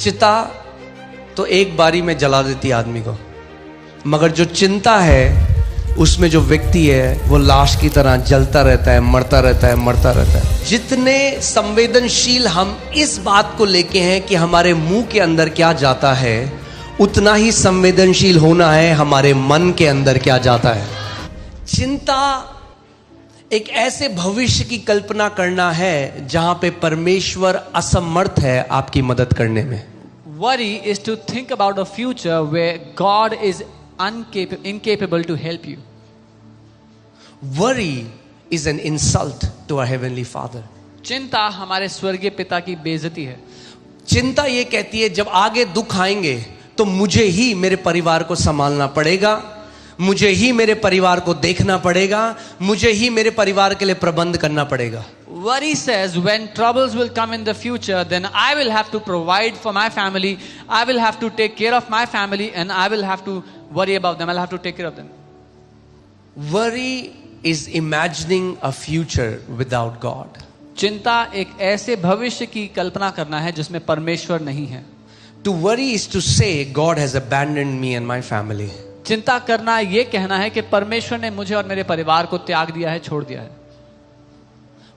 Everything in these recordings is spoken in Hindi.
चिता तो एक बारी में जला देती है आदमी को, मगर जो चिंता है उसमें जो व्यक्ति है वो लाश की तरह जलता रहता है, मरता रहता है, मरता रहता है। जितने संवेदनशील हम इस बात को लेके हैं कि हमारे मुंह के अंदर क्या जाता है, उतना ही संवेदनशील होना है हमारे मन के अंदर क्या जाता है। चिंता एक ऐसे भविष्य की कल्पना करना है जहां पे परमेश्वर असमर्थ है आपकी मदद करने में। Worry is to think about a future where God is incapable to help you. Worry is an insult to our heavenly Father. चिंता हमारे स्वर्गीय पिता की बेइज्जती है। चिंता ये कहती है जब आगे दुख आएंगे तो मुझे ही मेरे परिवार को संभालना पड़ेगा, मुझे ही मेरे परिवार को देखना पड़ेगा, मुझे ही मेरे परिवार के लिए प्रबंध करना पड़ेगा। Worry says when troubles will come in the future, then I will have to provide for my family, I will have to take care of my family, and I will have to worry about them, I'll have to take care of them. Worry is imagining a future without God. चिंता एक ऐसे भविष्य की कल्पना करना है जिसमें परमेश्वर नहीं है। To worry is to say God has abandoned me and my family. चिंता करना ये कहना है कि परमेश्वर ने मुझे और मेरे परिवार को त्याग दिया है, छोड़ दिया है।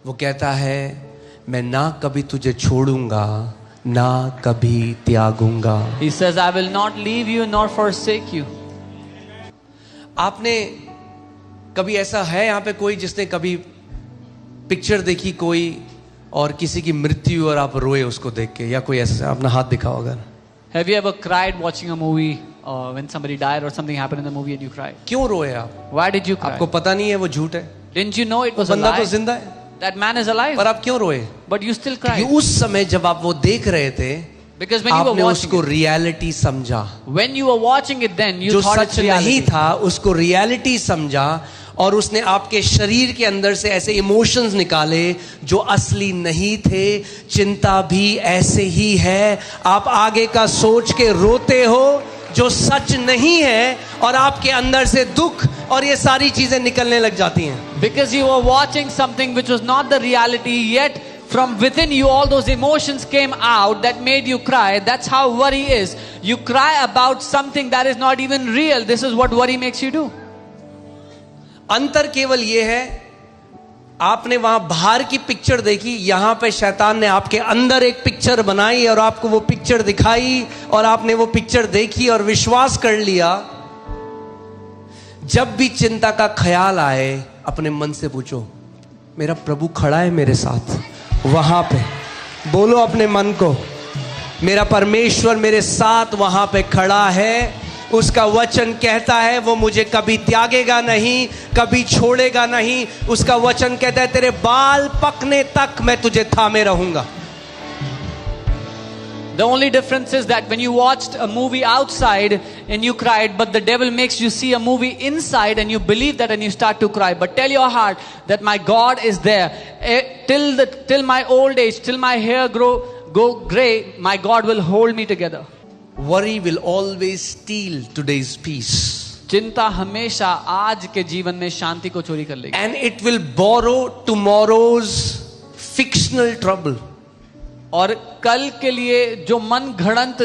वो कहता है मैं ना कभी तुझे छोड़ूंगा ना कभी त्यागूंगा। He says I will not leave you nor forsake you. आपने कभी ऐसा है यहाँ पे कोई जिसने कभी पिक्चर देखी कोई और किसी की मृत्यु और आप रोए उसको देख के, या कोई ऐसा अपना हाथ दिखाओ अगर। Have you ever cried watching a movie when somebody died or something happened in the movie and you cried? क्यों रोए आप? Why did you cry? आपको पता नहीं है वो झूठ है, Didn't you know it was a बंदा तो lie? जिंदा है, That man is alive. पर आप क्यों रोए? But you still cried. क्योंकि उस समय जब आप वो देख रहे थे Because when you were आपने watching उसको it, रियलिटी समझा। when you were watching it, then you जो thought it's सच नहीं reality. था उसको रियलिटी समझा और उसने आपके शरीर के अंदर से ऐसे इमोशंस निकाले जो असली नहीं थे। चिंता भी ऐसे ही है, आप आगे का सोच के रोते हो जो सच नहीं है और आपके अंदर से दुख और ये सारी चीजें निकलने लग जाती हैं। Because you were watching something which was not the reality, yet from within you all those emotions came out that made you cry. That's how worry is. You cry about something that is not even real. This is what worry makes you do. अंतर केवल ये है, आपने वहां बाहर की पिक्चर देखी, यहां पे शैतान ने आपके अंदर एक पिक्चर बनाई और आपको वो पिक्चर दिखाई और आपने वो पिक्चर देखी और विश्वास कर लिया। जब भी चिंता का ख्याल आए अपने मन से पूछो मेरा प्रभु खड़ा है मेरे साथ, वहां पे बोलो अपने मन को मेरा परमेश्वर मेरे साथ वहां पे खड़ा है। उसका वचन कहता है वो मुझे कभी त्यागेगा नहीं, कभी छोड़ेगा नहीं। उसका वचन कहता है तेरे बाल पकने तक मैं तुझे थामे रहूंगा। The only difference is that when you watched a movie outside and you cried, but the devil makes you see a movie inside and you believe that and you start to cry. But tell your heart that my God is there. Till my old age, till my hair go gray, my God will hold me together. Worry will always steal today's peace. चिंता हमेशा आज के जीवन में शांति को चोरी कर लेगी। And it will borrow tomorrow's fictional trouble. और कल के लिए जो मन घड़ंत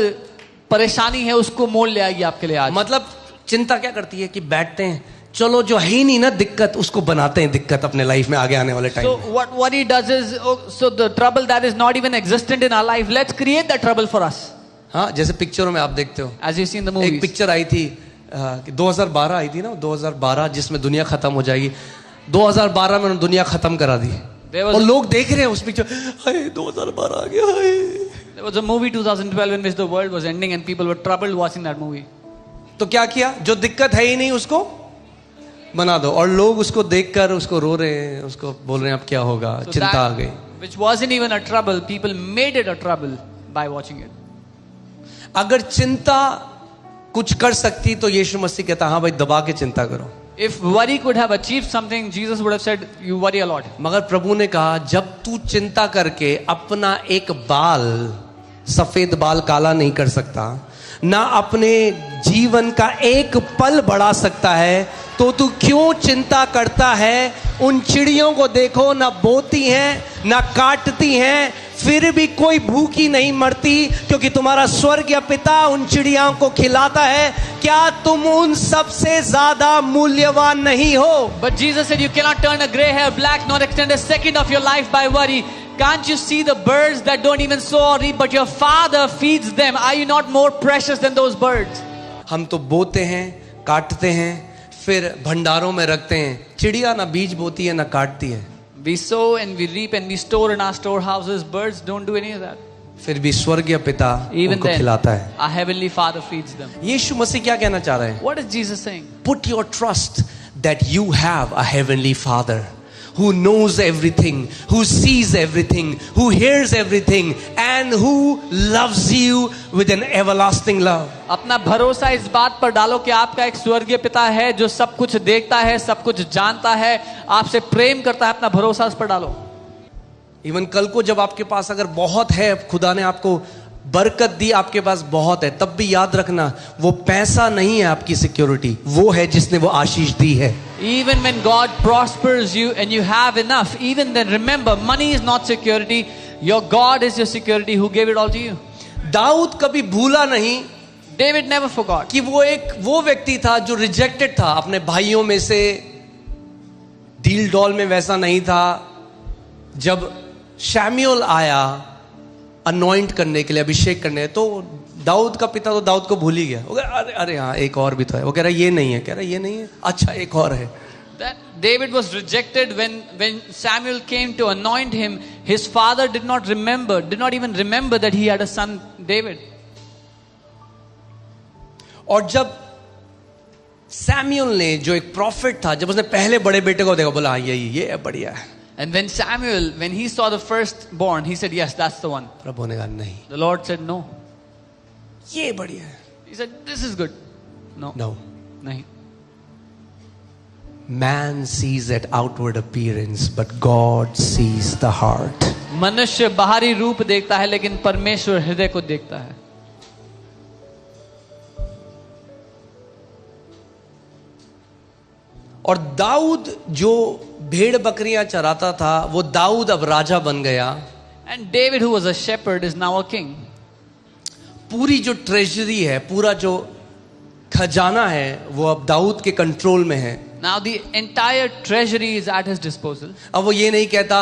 परेशानी है उसको मोल ले आएगी आपके लिए आज। मतलब चिंता क्या करती है कि बैठते हैं, चलो जो है ही नहीं ना दिक्कत उसको बनाते हैं दिक्कत अपने लाइफ में आगे आने वाले time. So what worry does is, so the trouble that is not even existent in our life, let's create that trouble for us. हाँ, जैसे पिक्चरों में आप देखते हो, As you see in the movies. एक पिक्चर आई थी 2012 आई थी ना, 2012 जिसमें दुनिया खत्म हो जाएगी। 2012 में उन्होंने दुनिया खत्म करा दी और लोग देख रहे हैं उस पिक्चर, हाय 2012 आ गया हाय। There was a movie 2012 in which the world was ending and people were troubled watching that movie. तो क्या किया, जो दिक्कत है ही नहीं उसको बना दो और लोग उसको देखकर उसको रो रहे हैं, उसको बोल रहे हैं अब क्या होगा, So चिंता आ गई। which wasn't even a trouble, people made it a trouble by watching it. अगर चिंता कुछ कर सकती तो यीशु मसीह कहता हाँ भाई दबा के चिंता करो। If worry could have achieved something, Jesus would have said, you worry a lot. मगर प्रभु ने कहा जब तू चिंता करके अपना एक बाल, सफेद बाल काला नहीं कर सकता, ना अपने जीवन का एक पल बढ़ा सकता है, तो तू क्यों चिंता करता है। उन चिड़ियों को देखो, ना बोती हैं ना काटती हैं, फिर भी कोई भूखी नहीं मरती, क्योंकि तुम्हारा स्वर्गीय पिता उन चिड़ियाओं को खिलाता है। क्या तुम उन सबसे ज्यादा मूल्यवान नहीं हो? But Jesus said, you cannot turn a gray hair black nor extend a second of your life by worry. Can't you see the birds that don't even sow or reap, but your Father feeds them? Are you not more precious than those birds? हम तो बोते हैं, काटते हैं, फिर भंडारों में रखते हैं। चिड़िया ना बीज बोती है ना काटती है। We sow and we reap and we store in our storehouses. Birds don't do any of that. फिर भी स्वर्गीय पिता Even उनको then, खिलाता है। our heavenly Father feeds them. यीशु मसीह क्या कहना चाह रहे हैं? What is Jesus saying? Put your trust that you have a heavenly Father who knows everything, who sees everything, who hears everything, and who loves you with an everlasting love. अपना भरोसा इस बात पर डालो कि आपका एक स्वर्गीय पिता है जो सब कुछ देखता है, सब कुछ जानता है, आपसे प्रेम करता है। अपना भरोसा उस पर डालो। इवन कल को जब आपके पास अगर बहुत है, खुदा ने आपको बरकत दी, आपके पास बहुत है, तब भी याद रखना वो पैसा नहीं है आपकी सिक्योरिटी, वो है जिसने वो आशीष दी है। Even when God prospers you and you have enough, even then remember, money is not security. Your God is your security who gave it all to you. Dawood कभी भूला नहीं David never forgot कि वो व्यक्ति था जो रिजेक्टेड था अपने भाइयों में से। डील डॉल में वैसा नहीं था। जब शैम्यूएल आया अनॉइंट करने के लिए, अभिषेक करने, तो दाऊद का पिता तो दाऊद को भूल ही गया। वो कह रहा, अरे हाँ एक और भी तो है। वो कह रहा ये नहीं है, कह रहा ये नहीं है, अच्छा एक और है। that David was rejected when Samuel came to anoint him. His father did not even remember that he had a son David. और जब सैमुएल ने, जो एक प्रॉफिट था, जब उसने पहले बड़े बेटे को देखा, बोला ये बढ़िया है। And when Samuel, when he saw the firstborn, he said, yes, that's the one. प्रभु ने कहा नहीं, The Lord said, no. ये बढ़िया है। He said, this is good. No. No. Nahi. Man sees at outward appearance, but God sees the heart. मनुष्य बाहरी रूप देखता है, लेकिन परमेश्वर हृदय को देखता है। और दाऊद जो भेड़ बकरियां चराता था, वो दाऊद अब राजा बन गया। And David, who was a shepherd, is now a king. पूरी जो ट्रेजरी है, पूरा जो खजाना है, वो अब दाऊद के कंट्रोल में है। Now the entire treasury is at his disposal. अब वो ये नहीं कहता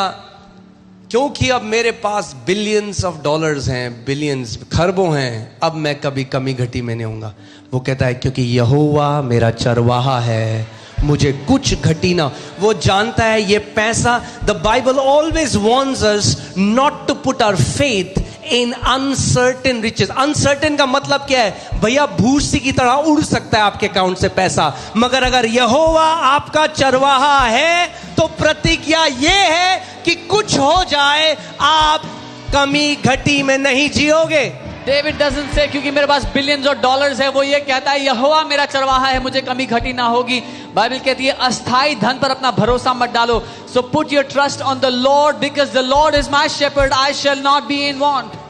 क्योंकि अब मेरे पास बिलियंस ऑफ डॉलर्स हैं, बिलियंस, खरबों हैं, अब मैं कभी कमी घटी में नहीं होऊंगा। वो कहता है क्योंकि यहोवा मेरा चरवाहा है, मुझे कुछ घटी ना। वो जानता है ये पैसा, the Bible always warns us not to put our faith in uncertain riches. Uncertain का मतलब क्या है? भैया भूसी की तरह उड़ सकता है आपके अकाउंट से पैसा, मगर अगर यहोवा आपका चरवाहा है तो प्रतिज्ञा ये है कि कुछ हो जाए आप कमी घटी में नहीं जियोगे। David doesn't say क्योंकि मेरे पास बिलियंस और डॉलर्स है, वो ये कहता है यहोवा मेरा चरवाहा है, मुझे कमी घटी ना होगी। बाइबल कहती है अस्थाई धन पर अपना भरोसा मत डालो। So put your trust on the Lord because the Lord is my shepherd, I shall not be in want.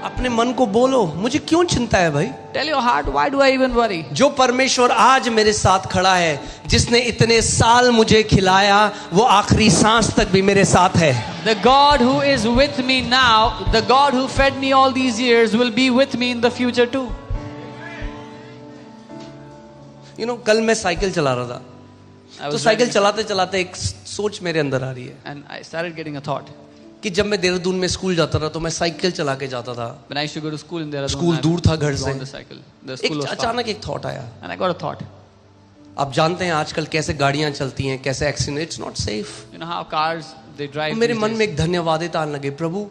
अपने मन को बोलो, मुझे क्यों चिंता है भाई? Tell your heart, why do I even worry? जो परमेश्वर आज मेरे साथ खड़ा है, जिसने इतने साल मुझे खिलाया, वो आखिरी सांस तक भी मेरे साथ है। The God who is with me now, the God who fed me all these years will be with me in the future too. You know, कल मैं साइकिल चला रहा था, तो साइकिल चलाते चलाते एक सोच मेरे अंदर आ रही है। And I started getting a thought. कि जब मैं देहरादून में स्कूल जाता था तो मैं साइकिल चला के जाता था। When I used to go to school in Dehradun, school दूर था घर से। on the cycle. The school was far. अचानक एक थॉट आया। And I got a thought. आप जानते हैं आजकल कैसे गाड़ियां चलती हैं, कैसे accident, it's not safe. You know how cars they drive. मेरे these मन days. में एक धन्यवादिता आने लगे, प्रभु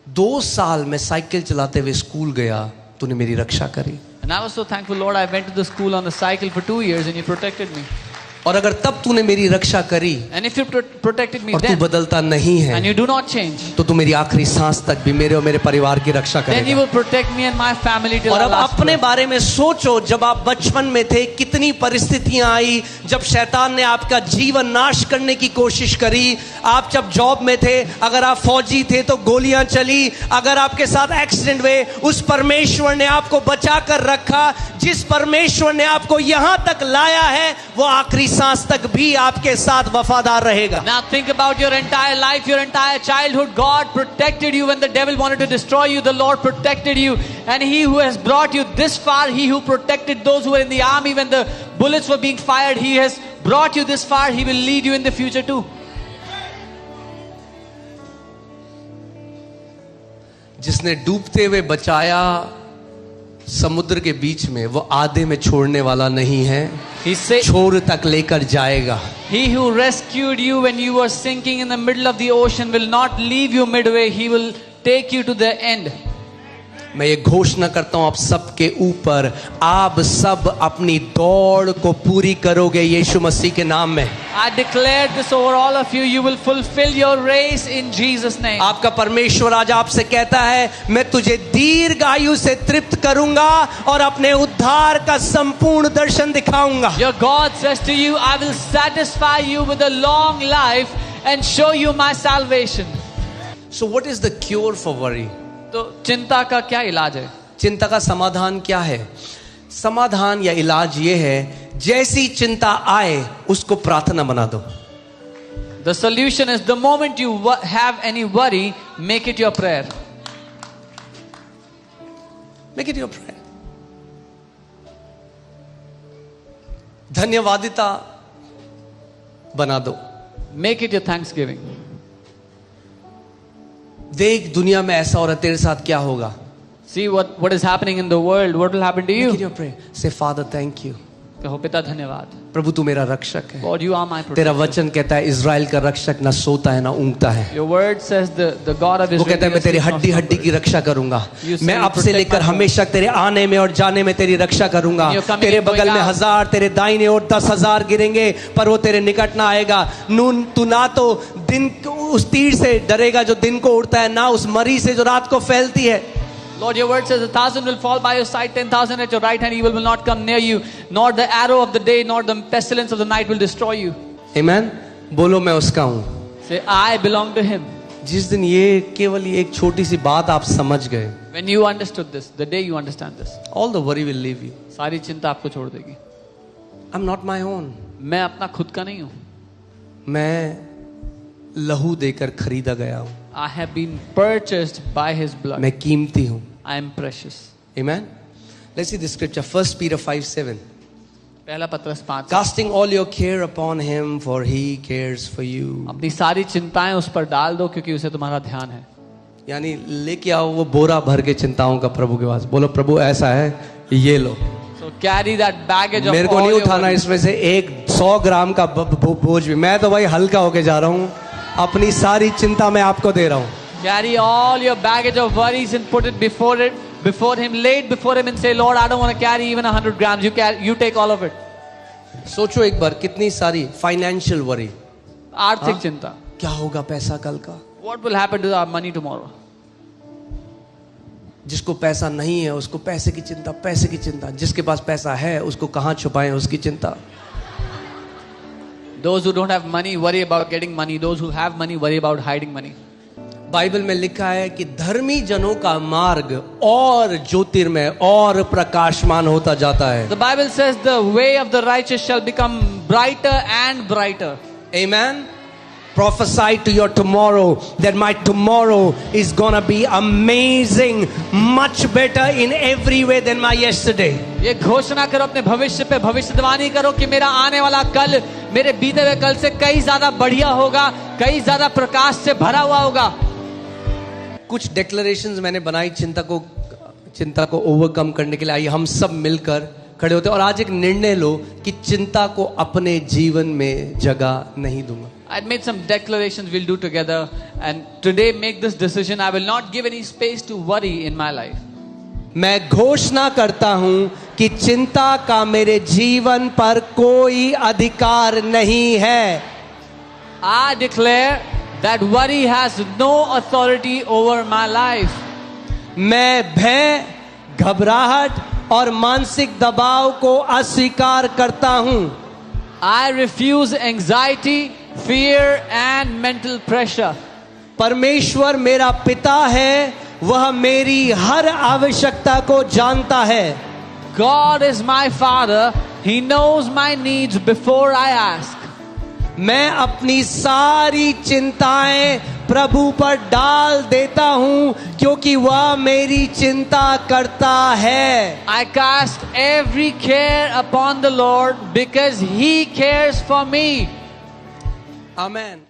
2 साल मैं साइकिल चलाते हुए स्कूल गया, तूने मेरी रक्षा करी। And I was so thankful, Lord, I went to the school on the cycle for 2 years and you protected me. और अगर तब तूने मेरी रक्षा करी And if you protected me और तू then, बदलता नहीं है, and you do not change, तो तू मेरी आखिरी सांस तक भी मेरे और मेरे परिवार की रक्षा then you करेगा। will protect me and my family till और the अब last अपने breath. बारे में सोचो, जब आप बचपन में थे कितनी परिस्थितियां आई, जब शैतान ने आपका जीवन नाश करने की कोशिश करी। आप जब जॉब में थे, अगर आप फौजी थे तो गोलियां चली, अगर आपके साथ एक्सीडेंट हुए, उस परमेश्वर ने आपको बचा कर रखा। जिस परमेश्वर ने आपको यहां तक लाया है वो आखिरी सांस तक भी आपके साथ वफादार रहेगा. Now think about your entire life, your entire childhood. God protected you when the devil wanted to destroy you. The Lord protected you. And He who has brought you this far, He who protected those who were in the army when the bullets were being fired, He has brought you this far. He will lead you in the future too. जिसने डूबते हुए बचाया समुद्र के बीच में, वो आधे में छोड़ने वाला नहीं है, He said, छोर तक लेकर जाएगा. He who rescued you when you were sinking in the middle of the ocean will not leave you midway. He will take you to the end. मैं ये घोषणा करता हूं आप सबके ऊपर, आप सब अपनी दौड़ को पूरी करोगे यीशु मसीह के नाम में. I declare this over all of you. You will fulfill your race in Jesus' name. आपका परमेश्वर आज आपसे कहता है, मैं तुझे दीर्घ आयु से तृप्त करूंगा और अपने उद्धार का संपूर्ण दर्शन दिखाऊंगा. Your God says to you, I will satisfy you with a long life and show you my salvation. So what is the cure for worry? तो चिंता का क्या इलाज है? चिंता का समाधान क्या है? समाधान या इलाज ये है, जैसी चिंता आए उसको प्रार्थना बना दो. The solution is the moment you have any worry, make it your prayer. Make it your prayer. धन्यवादिता बना दो. Make it your thanksgiving. देख दुनिया में ऐसा हो रहा है, तेरे साथ क्या होगा? See what is happening in the world. What will happen to Make it you? your prayer. Say, Father, thank you. कहो पिता धन्यवाद. प्रभु तू मेरा रक्षक है. God, you are my तेरा protector. वचन कहता है इज़राइल का रक्षक ना सोता है ना ऊँगता है. Your word says the God of वो कहता है मैं तेरी Israel. हड्डी हड्डी की रक्षा करूंगा. You say मैं अब से protect लेकर my bones. हमेशा तेरे आने में और जाने में तेरी रक्षा करूंगा. You're coming तेरे and going बगल में out. 1000 तेरे दाहिने ओर 10,000 गिरेंगे पर वो तेरे निकट ना आएगा. नून तू ना तो दिन उस तीर से डरेगा जो दिन को उड़ता है, ना उस मरी से जो रात को फैलती है. Lord, your word says 1,000 will fall by your side, 10,000 at your right hand, evil will not come near you, nor the arrow of the day, nor the pestilence of the night will destroy you. Amen. बोलो मैं उसका हूं. Say, I belong to Him. जिस दिन ये केवल ये एक छोटी सी बात आप समझ गए, When you understood this, the day you understand this, all the worry will leave you. सारी चिंता आपको छोड़ देगी. I'm not my own. मैं अपना खुद का नहीं हूँ. मैं लहू देकर खरीदा गया हूं. I have been purchased by His blood. मैं कीमती हूं. I am precious. Amen. Let's see the scripture. 1 Peter 5:7. पहला पत्रस 5. Casting all your care upon him, for he cares for you. अपनी सारी चिंताएं उस पर डाल दो क्योंकि उसे तुम्हारा ध्यान है. यानी लेके आओ वो बोरा भर के चिंताओं का प्रभु के पास. बोलो प्रभु ऐसा है, ये लो. So carry that baggage of मेरे को all नहीं your उठाना worries. इसमें से 100 ग्राम का बोझ भी. मैं तो भाई हल्का होके जा रहा हूँ. अपनी सारी चिंता मैं आपको दे रहा हूँ. Carry all your baggage of worries and put it before Him, lay it before Him and say, Lord, I don't want to carry even 100 grams. You take all of it. सोचो एक बार कितनी सारी फाइनेंशियल वरी. आर्थिक चिंता. क्या होगा पैसा कल का? What will happen to our money tomorrow? जिसको पैसा नहीं है उसको पैसे की चिंता, पैसे की चिंता. जिसके पास पैसा है उसको कहाँ छुपाएं उसकी चिंता. Those who don't have money worry about getting money. Those who have money worry about hiding money. Bible में लिखा है कि धर्मी जनों का मार्ग और ज्योतिर्मय और प्रकाशमान होता जाता है. The Bible says the way of the righteous shall become brighter and brighter. Amen. Prophesy to your tomorrow that my tomorrow is gonna be amazing, much better in every way than my yesterday. ये घोषणा करो अपने भविष्य पे, भविष्यवाणी करो कि मेरा आने वाला कल मेरे बीते हुए कल से कई ज्यादा बढ़िया होगा, कई ज्यादा प्रकाश से भरा हुआ होगा. कुछ डिक्लेरेशंस मैंने बनाई चिंता को ओवरकम करने के लिए. आइए हम सब मिलकर खड़े होते हैं और आज एक निर्णय लो कि चिंता को अपने जीवन में जगह नहीं दूंगा. I made some declarations we'll do together, and today make this decision. I will not give any space to worry in my life. मैं घोषणा करता हूं कि चिंता का मेरे जीवन पर कोई अधिकार नहीं है. I declare that worry has no authority over my life. मैं भय, घबराहट और मानसिक दबाव को अस्वीकार करता हूं. I refuse anxiety, fear and mental pressure. परमेश्वर मेरा पिता है, वह मेरी हर आवश्यकता को जानता है. God is my Father. He knows my needs before I ask. मैं अपनी सारी चिंताएं प्रभु पर डाल देता हूं क्योंकि वह मेरी चिंता करता है. I cast every care upon the Lord because He cares for me. Amen.